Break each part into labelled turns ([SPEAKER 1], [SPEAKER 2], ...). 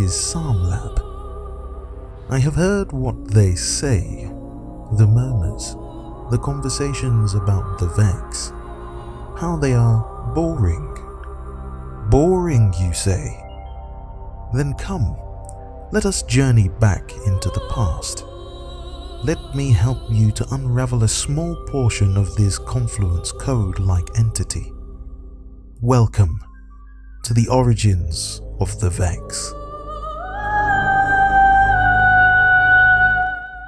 [SPEAKER 1] his Psalm lab. I have heard what they say, the murmurs, the conversations about the Vex, how they are boring. Boring, you say? Then come, let us journey back into the past. Let me help you to unravel a small portion of this confluence code-like entity. Welcome to the origins of the Vex.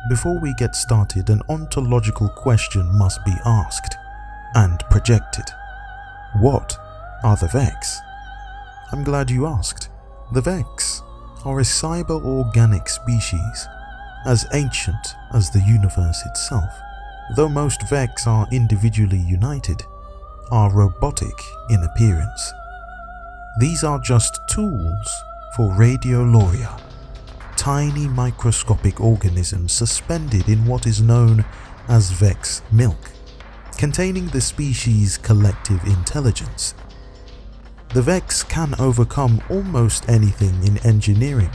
[SPEAKER 1] Before we get started, an ontological question must be asked and projected. What are the Vex? I'm glad you asked. The Vex are a cyber-organic species, as ancient as the universe itself. Though most Vex are individually united, are robotic in appearance. These are just tools for Radioloria, tiny microscopic organisms suspended in what is known as Vex milk, containing the species' collective intelligence. The Vex can overcome almost anything in engineering,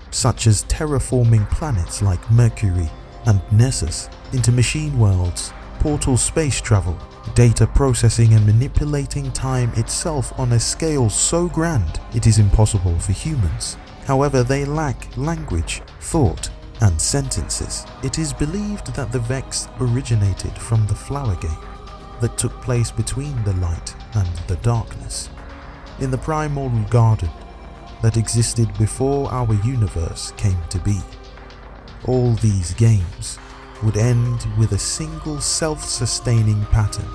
[SPEAKER 1] such as terraforming planets like Mercury and Nessus into machine worlds, portal space travel, data processing and manipulating time itself on a scale so grand it is impossible for humans. However, they lack language, thought, and sentences. It is believed that the Vex originated from the flower game that took place between the light and the darkness, in the primordial garden that existed before our universe came to be. All these games would end with a single self-sustaining pattern,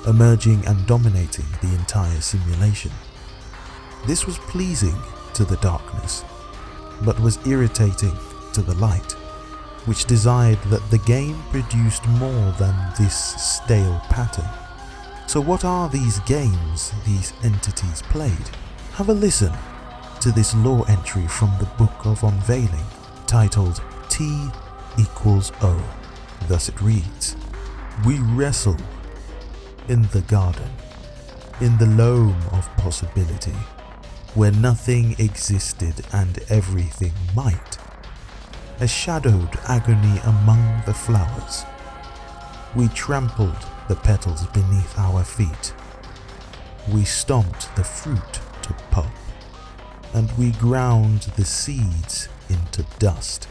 [SPEAKER 1] emerging and dominating the entire simulation. This was pleasing to the darkness, but was irritating to the light, which desired that the game produced more than this stale pattern. So what are these games these entities played? Have a listen to this lore entry from the Book of Unveiling, titled T equals O. Thus it reads: We wrestle in the garden, in the loam of possibility, where nothing existed and everything might. A shadowed agony among the flowers. We trampled the petals beneath our feet. We stomped the fruit to pulp, and we ground the seeds into dust.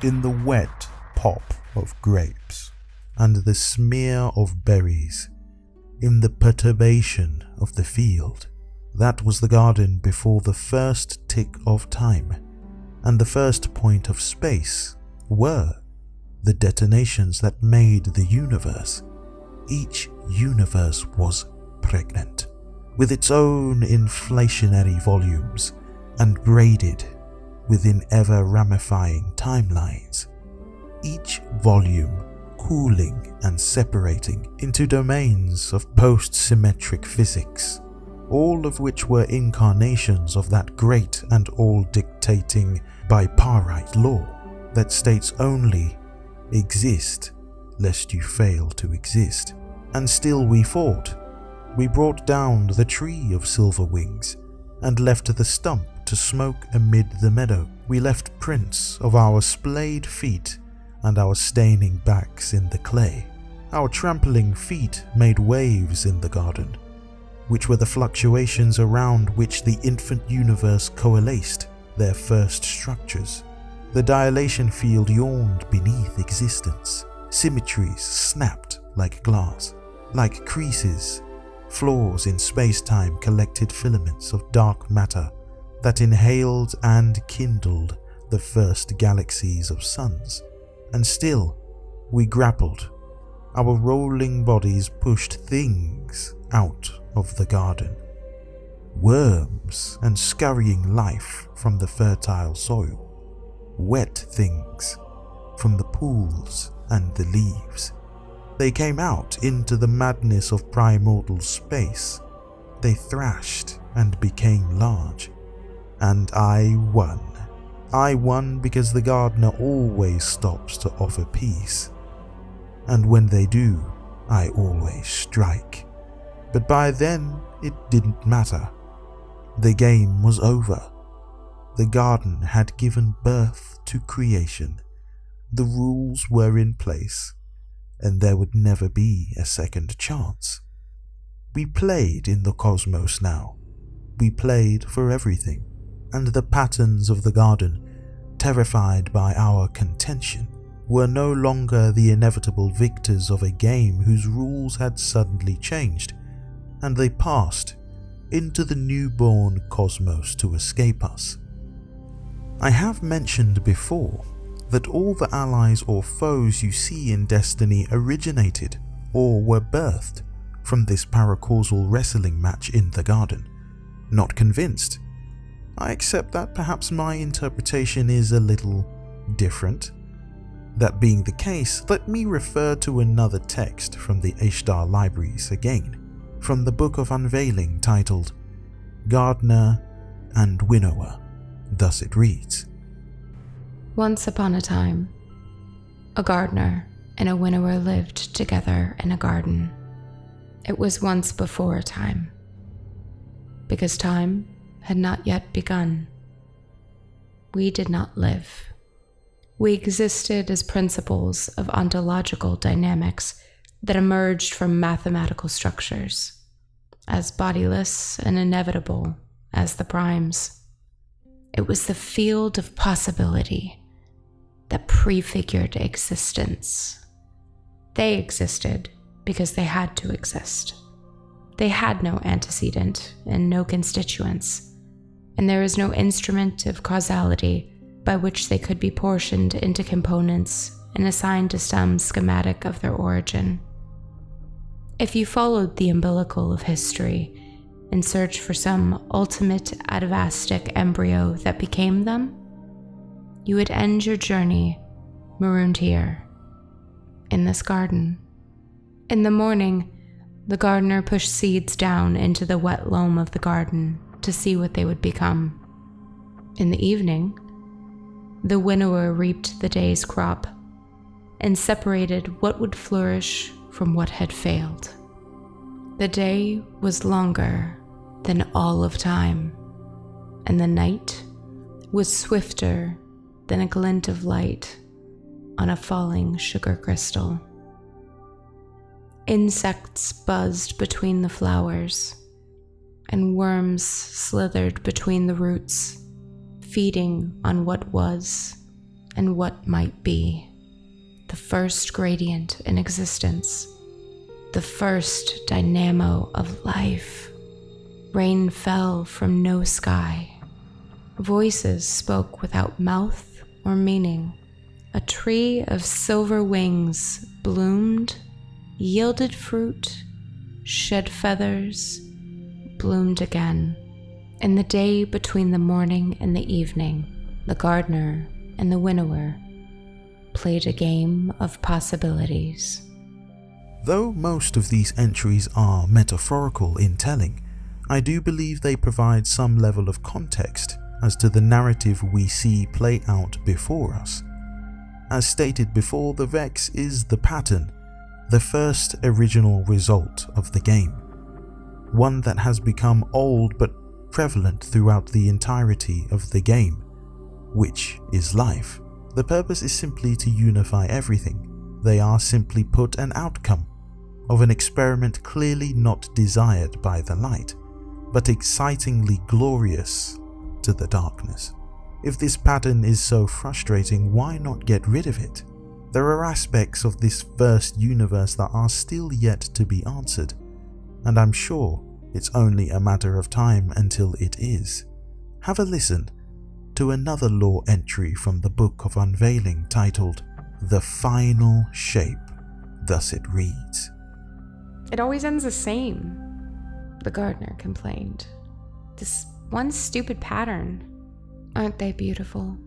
[SPEAKER 1] In the wet pop of grapes and the smear of berries, in the perturbation of the field, that was the garden before the first tick of time, and the first point of space were the detonations that made the universe. Each universe was pregnant, with its own inflationary volumes, and braided within ever-ramifying timelines, each volume cooling and separating into domains of post-symmetric physics, all of which were incarnations of that great and all-dictating bipartite law that states only exist lest you fail to exist. And still we fought. We brought down the tree of silver wings and left the stump to smoke amid the meadow. We left prints of our splayed feet and our staining backs in the clay. Our trampling feet made waves in the garden, which were the fluctuations around which the infant universe coalesced their first structures. The dilation field yawned beneath existence. Symmetries snapped like glass, like creases. Flaws in space-time collected filaments of dark matter that inhaled and kindled the first galaxies of suns. And still, we grappled. Our rolling bodies pushed things out of the garden. Worms and scurrying life from the fertile soil. Wet things from the pools and the leaves. They came out into the madness of primordial space. They thrashed and became large. And I won. I won because the gardener always stops to offer peace. And when they do, I always strike. But by then, it didn't matter. The game was over. The garden had given birth to creation. The rules were in place, and there would never be a second chance. We played in the cosmos now. We played for everything, and the patterns of the garden, terrified by our contention, were no longer the inevitable victors of a game whose rules had suddenly changed, and they passed into the newborn cosmos to escape us. I have mentioned before that all the allies or foes you see in Destiny originated or were birthed from this paracausal wrestling match in the garden. Not convinced? I accept that perhaps my interpretation is a little different. That being the case, let me refer to another text from the Ishtar libraries again, from the Book of Unveiling titled Gardener and Winnower. Thus it reads.
[SPEAKER 2] Once upon a time, a gardener and a winnower lived together in a garden. It was once before time, because time had not yet begun. We did not live. We existed as principles of ontological dynamics that emerged from mathematical structures, as bodiless and inevitable as the primes. It was the field of possibility that prefigured existence. They existed because they had to exist. They had no antecedent and no constituents, and there is no instrument of causality by which they could be portioned into components and assigned to some schematic of their origin. If you followed the umbilical of history and searched for some ultimate atavastic embryo that became them, you would end your journey marooned here, in this garden. In the morning, the gardener pushed seeds down into the wet loam of the garden to see what they would become. In the evening, the winnower reaped the day's crop and separated what would flourish from what had failed. The day was longer than all of time, and the night was swifter than a glint of light on a falling sugar crystal. Insects buzzed between the flowers, and worms slithered between the roots, feeding on what was and what might be. The first gradient in existence, the first dynamo of life. Rain fell from no sky. Voices spoke without mouth or meaning. A tree of silver wings bloomed, yielded fruit, shed feathers, bloomed again. In the day between the morning and the evening, the gardener and the winnower played a game of possibilities.
[SPEAKER 1] Though most of these entries are metaphorical in telling, I do believe they provide some level of context as to the narrative we see play out before us. As stated before, the Vex is the pattern, the first original result of the game, one that has become old but prevalent throughout the entirety of the game, which is life. The purpose is simply to unify everything. They are simply put an outcome of an experiment clearly not desired by the light, but excitingly glorious to the darkness. If this pattern is so frustrating, why not get rid of it? There are aspects of this first universe that are still yet to be answered, and I'm sure it's only a matter of time until it is. Have a listen to another lore entry from the Book of Unveiling titled The Final Shape. Thus it reads.
[SPEAKER 2] It always ends the same, the gardener complained. This one stupid pattern. Aren't they beautiful?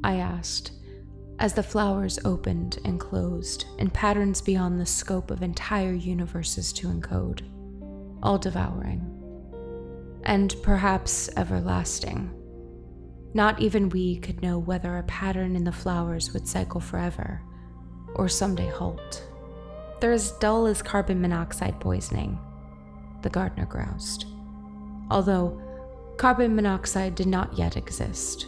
[SPEAKER 2] I asked, as the flowers opened and closed in patterns beyond the scope of entire universes to encode, all-devouring, and perhaps everlasting. Not even we could know whether a pattern in the flowers would cycle forever, or someday halt. They're as dull as carbon monoxide poisoning, the gardener groused. Although carbon monoxide did not yet exist,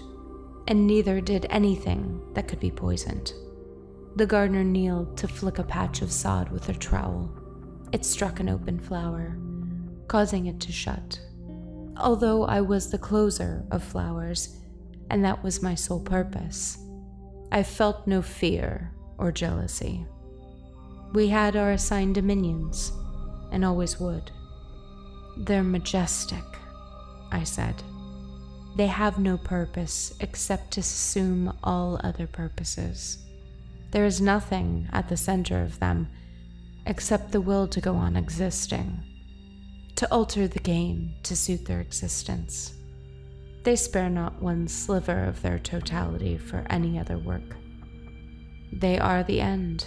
[SPEAKER 2] and neither did anything that could be poisoned. The gardener kneeled to flick a patch of sod with her trowel. It struck an open flower, causing it to shut. Although I was the closer of flowers, and that was my sole purpose, I felt no fear or jealousy. We had our assigned dominions, and always would. They're majestic, I said. They have no purpose except to assume all other purposes. There is nothing at the center of them except the will to go on existing, to alter the game to suit their existence. They spare not one sliver of their totality for any other work. They are the end.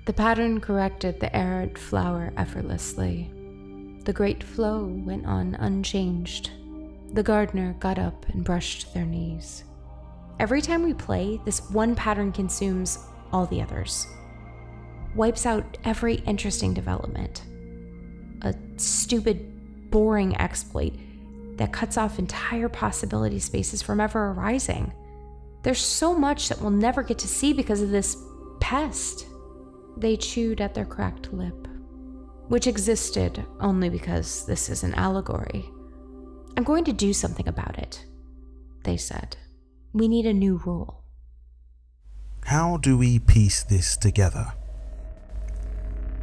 [SPEAKER 2] The pattern corrected the errant flower effortlessly. The great flow went on unchanged. The gardener got up and brushed their knees. Every time we play, this one pattern consumes all the others. Wipes out every interesting development. A stupid, boring exploit that cuts off entire possibility spaces from ever arising. There's so much that we'll never get to see because of this pest. They chewed at their cracked lip, which existed only because this is an allegory. I'm going to do something about it, they said. We need a new rule.
[SPEAKER 1] How do we piece this together?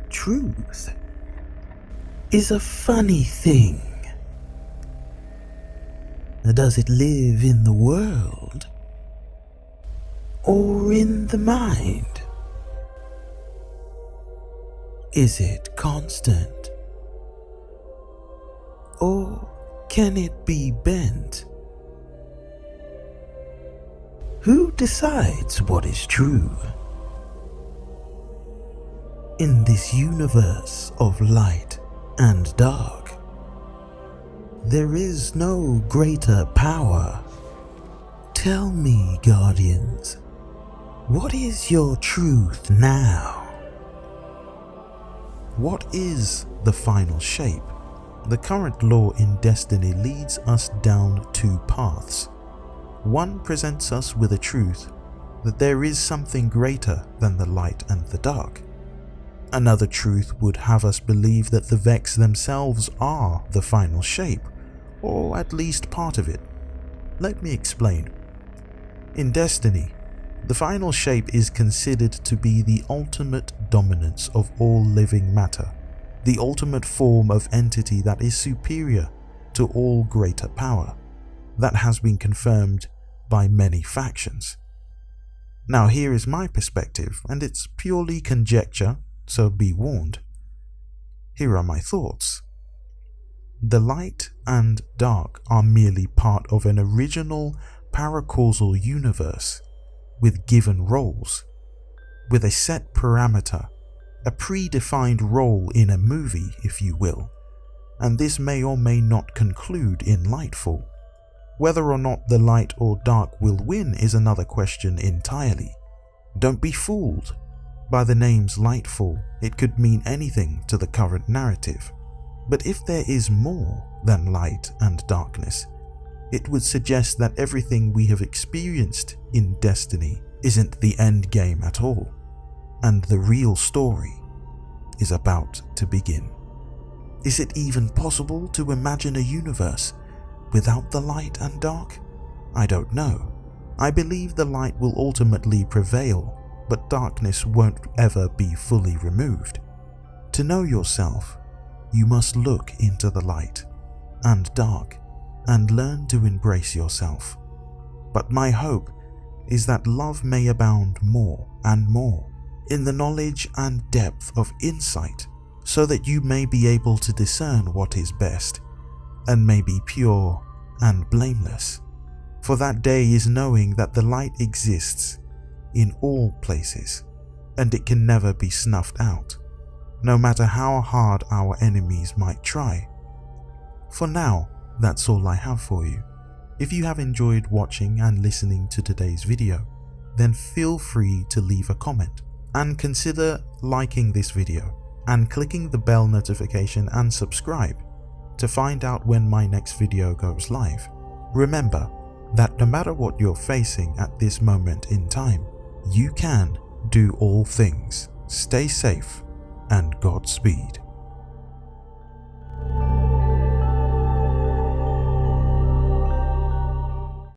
[SPEAKER 1] Truth is a funny thing. Does it live in the world or in the mind? Is it constant or can it be bent? Who decides what is true? In this universe of light and dark, there is no greater power. Tell me, Guardians, what is your truth now? What is the final shape? The current law in Destiny leads us down two paths. One presents us with a truth that there is something greater than the light and the dark. Another truth would have us believe that the Vex themselves are the final shape, or at least part of it. Let me explain. In Destiny, the final shape is considered to be the ultimate dominance of all living matter, the ultimate form of entity that is superior to all greater power. That has been confirmed by many factions. Now here is my perspective, and it's purely conjecture, so be warned. Here are my thoughts. The light and dark are merely part of an original paracausal universe with given roles, with a set parameter, a predefined role in a movie, if you will, and this may or may not conclude in Lightfall. Whether or not the light or dark will win is another question entirely. Don't be fooled by the name's Lightfall. It could mean anything to the current narrative. But if there is more than light and darkness, it would suggest that everything we have experienced in Destiny isn't the end game at all, and the real story is about to begin. Is it even possible to imagine a universe without the light and dark? I don't know. I believe the light will ultimately prevail, but darkness won't ever be fully removed. To know yourself, you must look into the light and dark and learn to embrace yourself. But my hope is that love may abound more and more in the knowledge and depth of insight, so that you may be able to discern what is best and may be pure and blameless. For that day is knowing that the light exists in all places, and it can never be snuffed out, no matter how hard our enemies might try. For now, that's all I have for you. If you have enjoyed watching and listening to today's video, then feel free to leave a comment and consider liking this video and clicking the bell notification and subscribe to find out when my next video goes live. Remember, that no matter what you're facing at this moment in time, you can do all things. Stay safe and Godspeed.